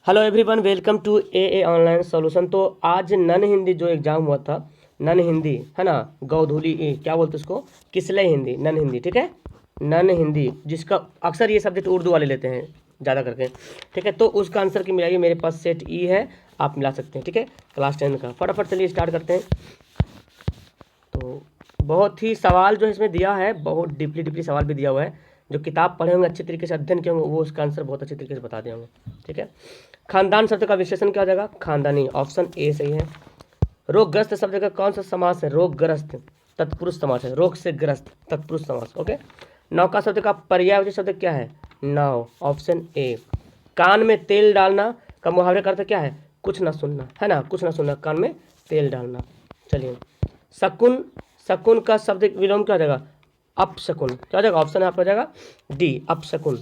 Hello everyone, welcome to a online solution. तो आज none Hindi जो एग्जाम हुआ था, नन हिंदी है ना, गौधूली क्या बोलते उसको, किसलय हिंदी, नन हिंदी, ठीक है, नन हिंदी, जिसका अक्सर ये सब्जेक्ट उर्दू वाले लेते हैं ज़्यादा करके, ठीक है। तो उसका आंसर की मिलाइए, मेरे पास सेट ई है, आप मिला सकते हैं, ठीक है, क्लास 10 का। फटाफट चलिए स्टार्ट करते हैं। तो बहुत ही सवाल जो इसमें दिया है, बहुत डीपली सवाल भी दिया हुआ है। जो किताब पढ़े होंगे, अच्छे तरीके से अध्ययन किए होंगे, वो उसका आंसर बहुत अच्छे तरीके से बता देंगे, ठीक है। खानदान शब्द का विशेषण क्या हो जाएगा? खानदानी, ऑप्शन ए सही है। रोगग्रस्त शब्द का कौन सा समास है? रोगग्रस्त, तत्पुरुष समास है, रोग से ग्रस्त, तत्पुरुष समास, ओके। नौका शब्द का पर्यायवाची शब्द क्या है? नाव, ऑप्शन ए। कान में तेल डालना का मुहावरे का अर्थ क्या है? कुछ ना सुनना, है ना, कुछ ना सुनना, कान में तेल डालना। चलिए, शकुन, शकुन का शब्द विलोम क्या हो जाएगा? अपशकुन, क्या हो जाएगा? ऑप्शन आपका हो जाएगा डी, अपशकुन।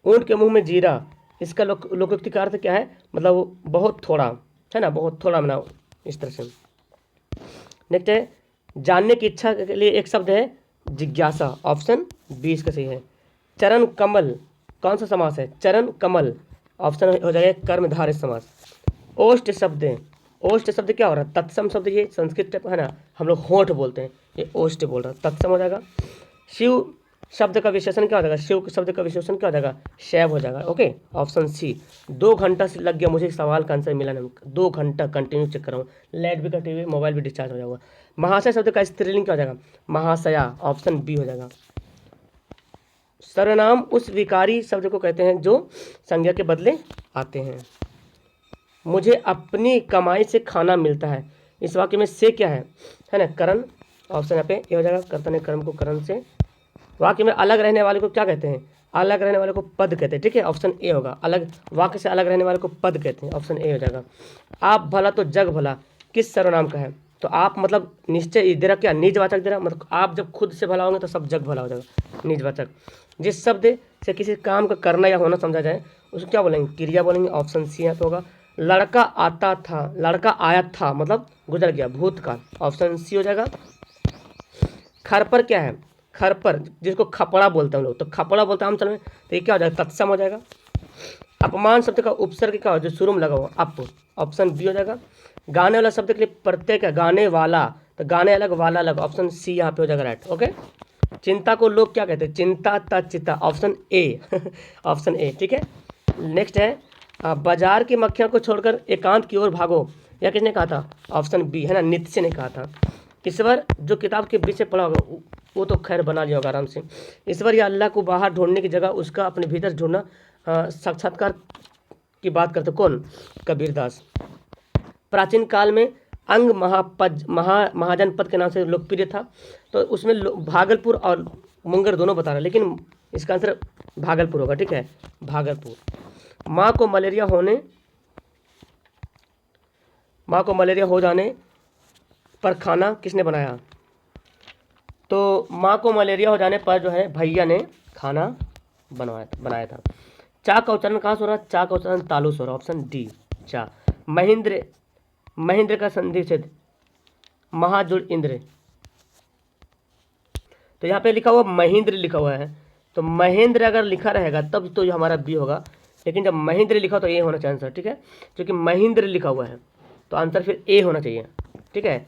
ऊंट के मुंह में जीरा, इसका लोकोक्ति का अर्थ क्या है? मतलब वो बहुत थोड़ा, है ना, बहुत थोड़ा बनाओ, इस तरह से। नेक्स्ट है, जानने की इच्छा के लिए एक शब्द है जिज्ञासा, ऑप्शन बी इसका सही है। चरण कमल कौन सा समास है? चरण कमल, ऑप्शन हो जाएगा कर्मधारय समास। ओष्ठ शब्द, ओष्ठ शब्द क्या हो रहा है? तत्सम शब्द, ये संस्कृत टाइप है ना, हम लोग होठ बोलते हैं, ये ओष्ठ बोल रहा है, तत्सम हो जाएगा। शिव शब्द का विशेषण क्या हो जाएगा? शिव शब्द का विशेषण क्या हो जाएगा? शैव हो जाएगा, ओके, ऑप्शन सी। 2 घंटा से लग गया मुझे सवाल का आंसर मिला नहीं, 2 घंटा कंटिन्यू चेक कर रहा हूँ, लाइट भी कटी हुई, मोबाइल भी डिस्चार्ज हो जाएगा। महाशय शब्द का स्त्रीलिंग क्या हो जाएगा? महाशया, ऑप्शन बी हो जाएगा। सर्वनाम उस विकारी शब्द को कहते हैं जो संज्ञा के बदले आते हैं। मुझे अपनी कमाई से खाना मिलता है, इस वाक्य में से क्या है ना, करण, ऑप्शन यहाँ पे ये हो जाएगा, कर्ता ने कर्म को करण से। वाक्य में अलग रहने वाले को क्या कहते हैं? अलग रहने वाले को पद कहते हैं, ठीक है, ऑप्शन ए होगा। अलग, वाक्य से अलग रहने वाले को पद कहते हैं, ऑप्शन ए हो जाएगा। आप भला तो जग भला किस सर्वनाम का है? तो आप मतलब निश्चय दे रहा, क्या निजवाचक दे रहा, मतलब आप जब खुद से भला होंगे तो सब जग भला हो जाएगा, निजवाचक। जिस शब्द से किसी काम का करना या होना समझा जाए उसको क्या बोलेंगे? क्रिया बोलेंगे, ऑप्शन सी यहाँ पे होगा। लड़का आता था, लड़का आया था मतलब गुजर गया, भूतकाल, ऑप्शन सी हो जाएगा। खरपर क्या है? खरपर जिसको खपड़ा बोलते हैं हम लोग, तो खपड़ा बोलते हैं हम चल में, तो ये क्या हो जाएगा? तत्सम हो जाएगा। अपमान शब्द का उपसर्ग क्या हो, जो शुरू में लगा हुआ, अप, ऑप्शन बी हो जाएगा। गाने वाला शब्द के लिए प्रत्यय क्या? गाने वाला, तो गाने अलग वाला अलग, ऑप्शन सी यहाँ पे हो जाएगा, राइट, ओके। चिंता को लोग क्या कहते हैं? चिंता तचिता, ऑप्शन ए ऑप्शन ए, ठीक है। नेक्स्ट है, बाजार की मक्खियों को छोड़कर एकांत की ओर भागो, यह किसने कहा था? ऑप्शन बी है ना, नित्य ने कहा था। ईश्वर जो किताब के बीच से पढ़ा होगा वो तो खैर बना लिया होगा आराम से। ईश्वर या अल्लाह को बाहर ढूंढने की जगह उसका अपने भीतर ढूंढना, साक्षात्कार की बात करते कौन? कबीरदास। प्राचीन काल में अंग महाजनपद के नाम से लोकप्रिय था, तो उसमें भागलपुर और मुंगेर दोनों बता रहा है, लेकिन इसका आंसर भागलपुर होगा, ठीक है, भागलपुर। माँ को मलेरिया हो जाने पर खाना किसने बनाया? तो माँ को मलेरिया हो जाने पर जो है भैया ने खाना बनाया था। चा का उच्चारण कहाँ से हो रहा है? चा का उच्चारण तालु से हो रहा है, ऑप्शन डी, चा। महेंद्र का संधि छेद महाजुड़ इंद्र, तो यहाँ पे लिखा हुआ महेंद्र लिखा हुआ है, तो महेंद्र अगर लिखा रहेगा तब तो ये हमारा बी होगा, लेकिन जब महेंद्र लिखा तो ए होना चाहिए आंसर, ठीक है, क्योंकि महेंद्र लिखा हुआ है तो आंसर फिर ए होना चाहिए, ठीक है।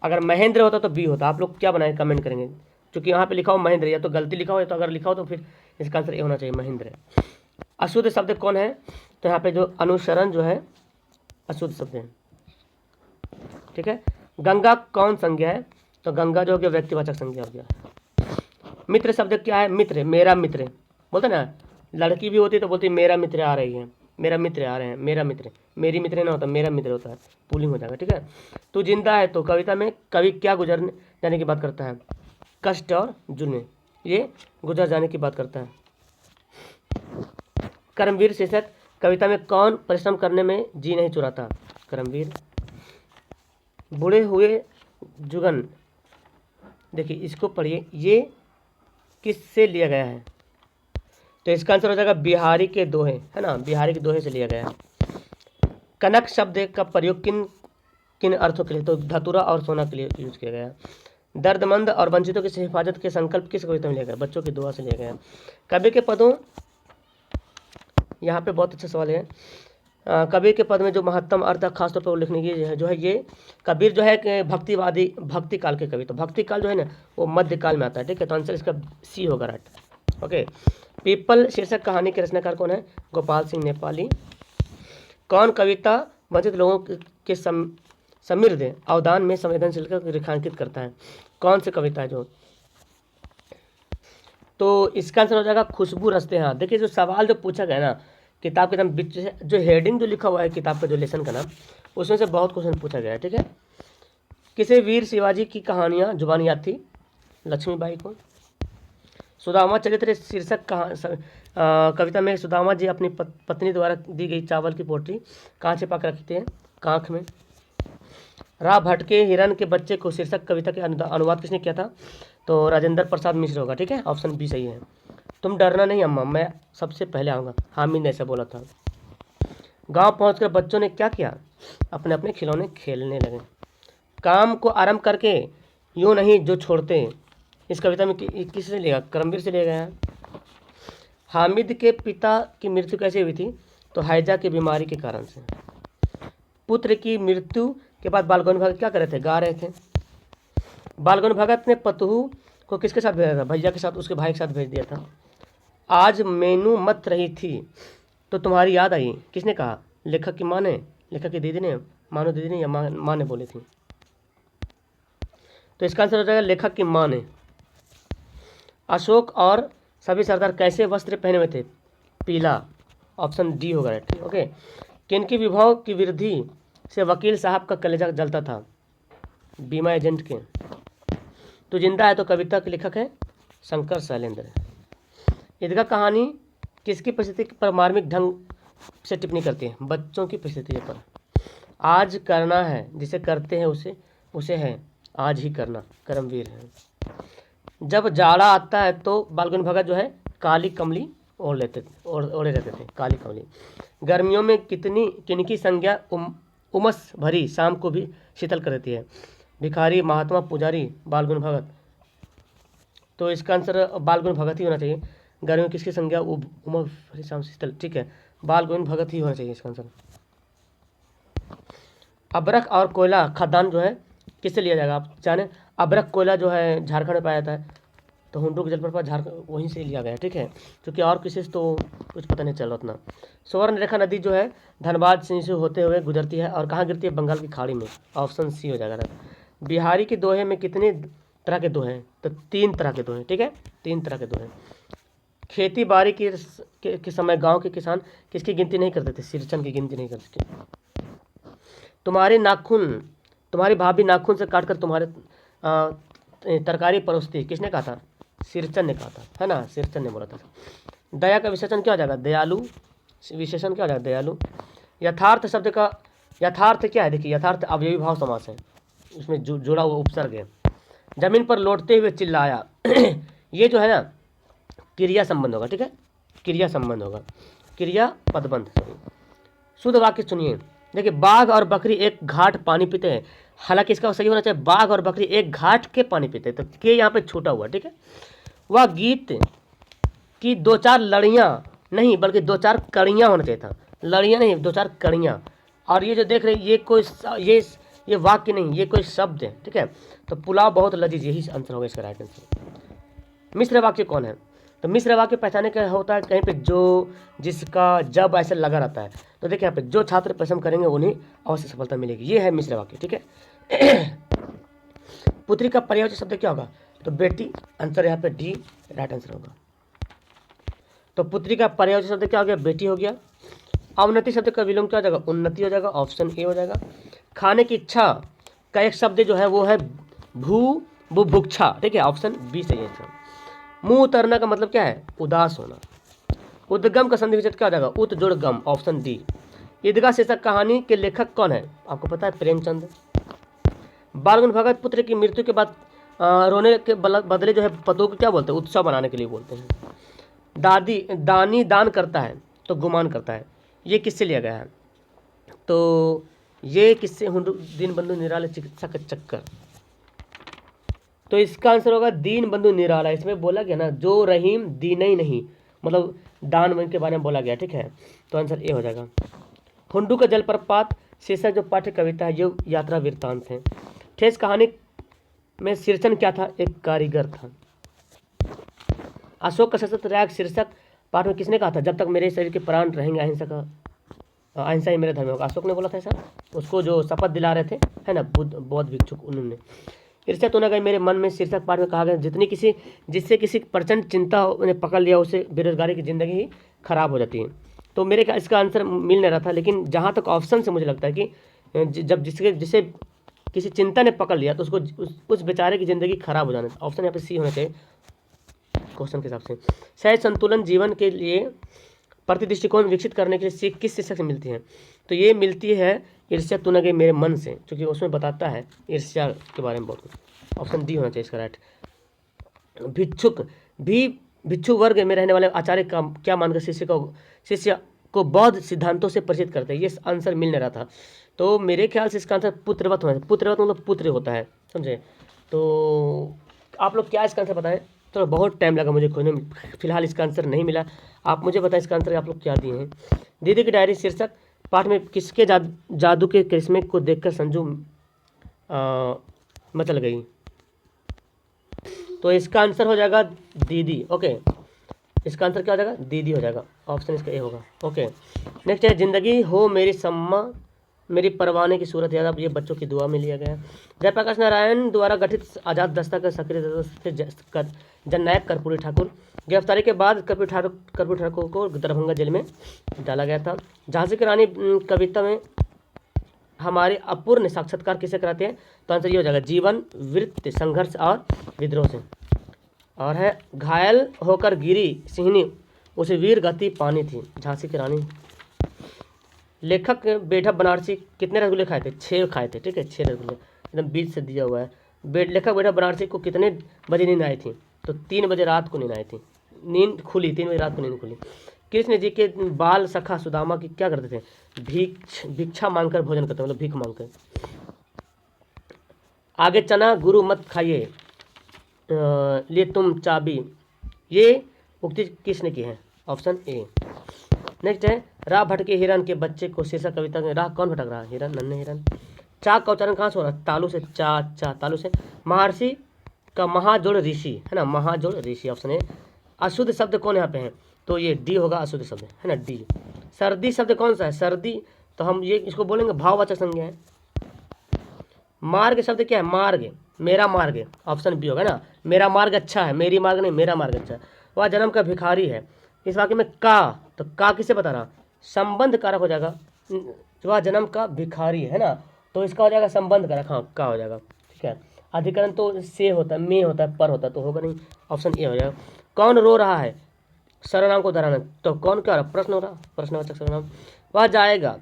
अगर महेंद्र होता तो बी होता। आप लोग क्या बनाए कमेंट करेंगे, क्योंकि यहाँ पे लिखा हो महेंद्र, या तो गलती लिखा हो या तो अगर लिखा हो तो फिर इसका आंसर ए होना चाहिए, महेंद्र। अशुद्ध शब्द कौन है? तो यहाँ पे जो अनुसरण जो है अशुद्ध शब्द है, ठीक है। गंगा कौन संज्ञा है? तो गंगा जो हो गया व्यक्तिवाचक संज्ञा हो गया। मित्र शब्द क्या है? मित्र, मेरा मित्र बोलते ना, लड़की भी होती है तो बोलती है मेरा मित्र आ रही है, मेरा मित्र आ रहे हैं, मेरा मित्र, मेरी मित्र ना होता, मेरा मित्र होता है, पुलिंग हो जाएगा, ठीक है। तू जिंदा है तो कविता में कवि क्या गुजर जाने की बात करता है? कष्ट और जुर्म, ये गुजर जाने की बात करता है। कर्मवीर शीर्षक कविता में कौन परिश्रम करने में जी नहीं चुराता? कर्मवीर। बूढ़े हुए जुगन, देखिए इसको पढ़िए, ये किससे लिया गया है? तो इसका आंसर हो जाएगा बिहारी के दोहे, है ना, बिहारी के दोहे से लिया गया है। कनक शब्द का प्रयोग किन किन अर्थों के लिए? तो धतुरा और सोना के लिए यूज किया गया है। दर्दमंद और वंचितों की हिफाजत के संकल्प किस कविता में लिया गया? बच्चों की दुआ से लिया गया। कवि के पदों यहाँ पे बहुत अच्छा सवाल है। कबीर के पद में जो महत्तम अर्थ है खासतौर पर उल्लेखनीय ये है जो है, ये कबीर जो है कि भक्तिवादी भक्ति काल के कवि, तो भक्ति काल जो है ना वो मध्य काल में आता है, ठीक है। तो आंसर इसका सी होगा राइट। ओके, पीपल शीर्षक कहानी के रचनाकार कौन है? गोपाल सिंह नेपाली। कौन कविता वंचित लोगों के समृद्ध अवदान में संवेदनशीलता को रेखांकित करता है? कौन सी कविता है जो? तो इसका आंसर हो जाएगा खुशबू रस्ते हाथ। देखिए जो सवाल जो पूछा गया ना किताब के नाम बीच जो हेडिंग जो लिखा हुआ है किताब का जो लेसन का नाम, उसमें से बहुत क्वेश्चन पूछा गया है, ठीक है। किसे वीर शिवाजी की कहानियाँ जुबान याद थी? लक्ष्मीबाई को। सुदामा चरित्र शीर्षक कविता में सुदामा जी अपनी पत्नी द्वारा दी गई चावल की पोटली कहाँ छिपा कर रखते हैं? कांख में। रा भटके हिरन के बच्चे को शीर्षक कविता के अनुवाद किसने किया था? तो राजेंद्र प्रसाद मिश्र होगा, ठीक है। ऑप्शन बी सही है। तुम डरना नहीं अम्मा, मैं सबसे पहले आऊँगा, हामिद ने ऐसा बोला था। गांव पहुंचकर बच्चों ने क्या किया? अपने अपने खिलौने खेलने लगे। काम को आरंभ करके यूँ नहीं जो छोड़ते, इस कविता में किससे लिया? करमवीर से लिया गया है। हामिद के पिता की मृत्यु कैसे हुई थी? तो हैजा की बीमारी के कारण से। पुत्र की मृत्यु के बाद बाल गौर भगत क्या कर रहे थे? गा रहे थे। बाल गौर भगत ने पतहू को किसके साथ भेजा था? भैया के साथ, उसके भाई के साथ भेज दिया था। आज मेनू मत रही थी तो तुम्हारी याद आई, किसने कहा? लेखक की माँ ने, लेखक की दीदी ने, मानो दीदी ने, या माँ ने बोली थी? तो इसका आंसर हो जाएगा लेखक की माँ ने। अशोक और सभी सरदार कैसे वस्त्र पहने हुए थे? पीला। ऑप्शन डी होगा राइट। ओके, किनकी विभव की वृद्धि से वकील साहब का कलेजा जलता था? बीमा एजेंट के। तो जिंदा है तो कविता के लेखक है शंकर शैलेंद्र। ईदगाह कहानी किसकी परिस्थिति पर मार्मिक ढंग से टिप्पणी करती है? बच्चों की परिस्थिति पर। आज करना है जिसे करते हैं उसे है आज ही करना, करमवीर है। जब जाड़ा आता है तो बाल गौर भगत जो है काली कमली ओढ़े रहते थे, काली कमली। गर्मियों में किनकी संज्ञा उमस भरी शाम को भी शीतल कर देती है? भिखारी, महात्मा, पुजारी, बाल गौर भगत। तो इसका आंसर बाल गौर भगत ही होना चाहिए। गर्मी में किसकी संज्ञा उमस भरी शाम शीतल, ठीक है, बाल गौर भगत ही होना चाहिए इसका आंसर। अबरख और कोयला खदान जो है किससे लिया जाएगा? आप जाने अबरख कोयला जो है झारखंड में पाया जाता है, तो हुंडरुक जलप्रपात झारखंड वहीं से लिया गया, ठीक है। क्योंकि और किसी से तो कुछ पता नहीं चल रहा उतना। सुवर्ण रेखा नदी जो है धनबाद से होते हुए गुजरती है और कहाँ गिरती है? बंगाल की खाड़ी में। ऑप्शन सी हो जाएगा। बिहारी के दोहे में कितने तरह के दोहे हैं? तो 3 तरह के दोहे, ठीक है, 3 तरह के दोहे। खेती बाड़ी के समय गांव के किसान किसकी गिनती नहीं करते थे? सिरचन की गिनती नहीं करते थे। तुम्हारी भाभी नाखून से काटकर तुम्हारे तरकारी परोसती, किसने कहा था? सिरचन ने कहा था, है ना, सिरचन ने बोला था। दया का विशेषण क्या हो जाएगा? दयालु। विशेषण क्या हो जाएगा? दयालु। यथार्थ शब्द का यथार्थ क्या है? देखिए यथार्थ अवयवी भाव समास है, उसमें जुड़ा हुआ उपसर्ग है। जमीन पर लौटते हुए चिल्लाया ये जो है ना क्रिया संबंध होगा, ठीक है, क्रिया संबंध होगा, क्रिया पदबंध। शुद्ध वाक्य सुनिए। देखिए बाघ और बकरी एक घाट पानी पीते हैं, हालांकि इसका सही होना चाहिए बाघ और बकरी एक घाट के पानी पीते हैं, तो के यहाँ पे छूटा हुआ, ठीक है। वह गीत की 2-4 लड़ियाँ नहीं बल्कि 2-4 कड़ियाँ होना चाहिए था, लड़ियाँ नहीं 2-4 कड़ियाँ। और ये जो देख रहे हैं ये कोई ये वाक्य नहीं, ये कोई शब्द है, ठीक है। तो पुलाव बहुत लजीज, यही आंसर होगा इसका राइट आंसर। मिश्र वाक्य कौन है? तो मिश्र वाक्य पहचाने का होता है कहीं पे जो, जिसका, जब ऐसे लगा रहता है। तो देखिए यहाँ पे जो छात्र परिश्रम करेंगे उन्हें अवश्य सफलता मिलेगी, ये है मिश्र वाक्य, ठीक है। पुत्री का पर्यायवाची शब्द क्या होगा? तो बेटी, आंसर यहाँ पे डी राइट आंसर होगा। तो पुत्री का पर्यायवाची शब्द क्या हो गया? बेटी हो गया। अवनति शब्द का विलोम क्या हो जाएगा? उन्नति हो जाएगा, ऑप्शन ए हो जाएगा। खाने की इच्छा का एक शब्द जो है वो है बुभुक्षा, ठीक है, ऑप्शन बी सही है। मुंह उतरना का मतलब क्या है? उदास होना। उद्गम का संधि विच्छेद क्या हो जाएगा? उत जोड़ गम, ऑप्शन डी। ईदगाह शीर्षक कहानी के लेखक कौन है? आपको पता है, प्रेमचंद। बाल गौर भगत पुत्र की मृत्यु के बाद रोने के बदले जो है पतों को क्या बोलते हैं? उत्सव मनाने के लिए बोलते हैं। दानी दान करता है तो गुमान करता है, ये किससे लिया गया है? तो ये किससे? दीनबंधु निराला चिकित्सा का चक्कर। तो इसका आंसर होगा दीनबंधु निराला। इसमें बोला गया ना, जो रहीम दीन ही नहीं मतलब दान के बारे में बोला गया, ठीक है। तो आंसर ए हो जाएगा। हुंडू का जलप्रपात शीर्षक जो पाठ्य कविता है ये यात्रा वृत्तांत है। ठेस कहानी में शीर्षण क्या था, एक कारीगर था। अशोक का सशस्त्र त्याग शीर्षक पाठ में किसने कहा था, जब तक मेरे शरीर के प्राण रहेंगे अहिंसा ही मेरा धर्म होगा, अशोक ने बोला था ऐसा, उसको जो शपथ दिला रहे थे, है ना, बौद्ध भिक्षुक, उन्होंने। ईर्ष्या तो न गई मेरे मन में शीर्षक पाठ में कहा गया, जिससे किसी प्रचंड चिंता ने पकड़ लिया उसे बेरोजगारी की जिंदगी ही खराब हो जाती है। तो मेरे का इसका आंसर मिल नहीं रहा था, लेकिन जहाँ तक ऑप्शन से मुझे लगता है कि जब जिसे किसी चिंता ने पकड़ लिया तो उसको उस बेचारे की ज़िंदगी खराब हो जाना। ऑप्शन यहाँ पे सी होना चाहिए क्वेश्चन के हिसाब से। सहज संतुलन जीवन के लिए प्रति दृष्टिकोण विकसित करने के लिए सीख किस शीर्षक से मिलती है, तो ये मिलती है ईर्ष्या तू न गई मेरे मन से, क्योंकि उसमें बताता है ईर्ष्या के बारे में बहुत कुछ। ऑप्शन डी होना चाहिए इसका राइट। भिक्षु वर्ग में रहने वाले आचार्य का क्या मानकर शिष्य को बौद्ध सिद्धांतों से परिचित करते हैं, ये आंसर मिल नहीं रहा था। तो मेरे ख्याल से इसका आंसर पुत्रवत होना है। पुत्रवत मतलब पुत्र होता है, समझे। तो आप लोग क्या इसका आंसर बताएं, तो बहुत टाइम लगा मुझे खोजने में, फिलहाल इसका आंसर नहीं मिला। आप मुझे बताएं इसका आंसर आप लोग क्या दिए हैं। दीदी की डायरी शीर्षक पाठ में किसके जादू के करिश्मे को देखकर संजू मचल गई, तो इसका आंसर हो जाएगा दीदी। ओके, इसका आंसर क्या हो जाएगा, दीदी हो जाएगा। ऑप्शन इसका ए होगा। ओके, नेक्स्ट है जिंदगी हो मेरी सम्मा मेरी परवाने की सूरत याद। अब ये बच्चों की दुआ में लिया गया। जयप्रकाश नारायण द्वारा गठित आजाद दस्ता का सक्रिय सदस्य जननायक कर्पूरी ठाकुर। गिरफ्तारी के बाद कर्पूरी ठाकुर को दरभंगा जेल में डाला गया था। झांसी की रानी कविता में हमारे अपूर्ण साक्षात्कार किसे कराते हैं, तो आंसर ये हो जाएगा जीवन वृत्ति संघर्ष और विद्रोह से। और है घायल होकर गिरी सिंहनी उसे वीर गति पानी थी, झांसी की रानी। लेखक बेढप बनारसी कितने रसगुल्ले खाए थे, 6 खाए थे, ठीक है, 6 रसगुल्ले एकदम बीच से दिया हुआ है। लेखक बेढप बनारसी को कितने बजे नींद आई थी, तो 3 बजे रात को नींद आई थी, नींद खुली 3 बजे रात को नींद खुली। कृष्ण जी के बाल सखा सुदामा की क्या करते थे, भिक्षा मांगकर भोजन करते, मतलब भीख मांगकर। आगे चना गुरु मत खाइए लिए तुम चाबी, ये उक्ति किसने की है, ऑप्शन ए। नेक्स्ट है राह भटके हिरन के बच्चे को शीर्षक कविता में राह कौन भटक रहा है, हिरन, नन्हे हिरन। चा का उच्चारण कहाँ से हो रहा है, तालु से, चा तालु से। महर्षि का महाजोड़ ऋषि है ना, महाजोड़ ऋषि, ऑप्शन ए। अशुद्ध शब्द कौन यहाँ पे है, तो ये डी होगा, अशुद्ध शब्द है ना, डी। सर्दी शब्द कौन सा है, सर्दी, तो हम ये इसको बोलेंगे भाववाचक संज्ञा है। मार्ग शब्द क्या है, मार्ग, मेरा मार्ग, ऑप्शन बी होगा ना, मेरा मार्ग अच्छा है, मेरी मार्ग नहीं, मेरा मार्ग अच्छा है। वह जन्म का भिखारी है, इस वाक्य में का, तो का किसे बता रहा, संबंध कारक हो जाएगा, वह जन्म का भिखारी है ना, तो इसका हो जाएगा संबंध कारक, हाँ का हो जाएगा, ठीक है। अधिकरण तो से होता है, में होता है, पर होता है, तो होगा नहीं, ऑप्शन ए हो जाएगा। कौन रो रहा है, सर्वनाम को उदाहरण है, तो कौन क्या हो रहा, प्रश्न हो रहा, प्रश्नवाचक सर्वनाम। वह जाएगा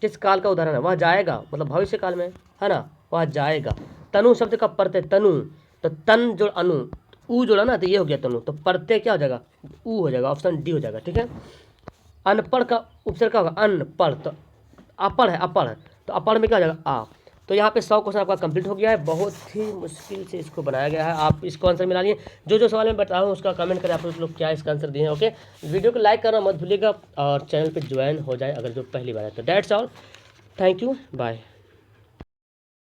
किस काल का उदाहरण है, वह जाएगा मतलब भविष्य काल में है ना, वह जाएगा। तनु शब्द का प्रत्यय तनु, तो तन जोड़ अनु, ऊ जोड़ा ना, तो ये हो गया तनु, तो प्रत्यय क्या हो जाएगा, ऊ हो जाएगा, ऑप्शन डी हो जाएगा, ठीक है। अनपढ़ का उपसर्ग क्या होगा, अनपढ़, तो अपढ़ है, अपढ़ है, तो अपढ़ में क्या हो जाएगा, आ। तो यहाँ पे 100 क्वेश्चन आपका कंप्लीट हो गया है, बहुत ही मुश्किल से इसको बनाया गया है, आप इसको आंसर मिला लिए। जो सवाल मैं बताऊँ उसका कमेंट करें आप लोग क्या इसका आंसर दिए हैं। ओके, वीडियो को लाइक करना मत भूलिएगा और चैनल पे ज्वाइन हो जाए अगर जो पहली बार है तो। That's all, thank you, bye.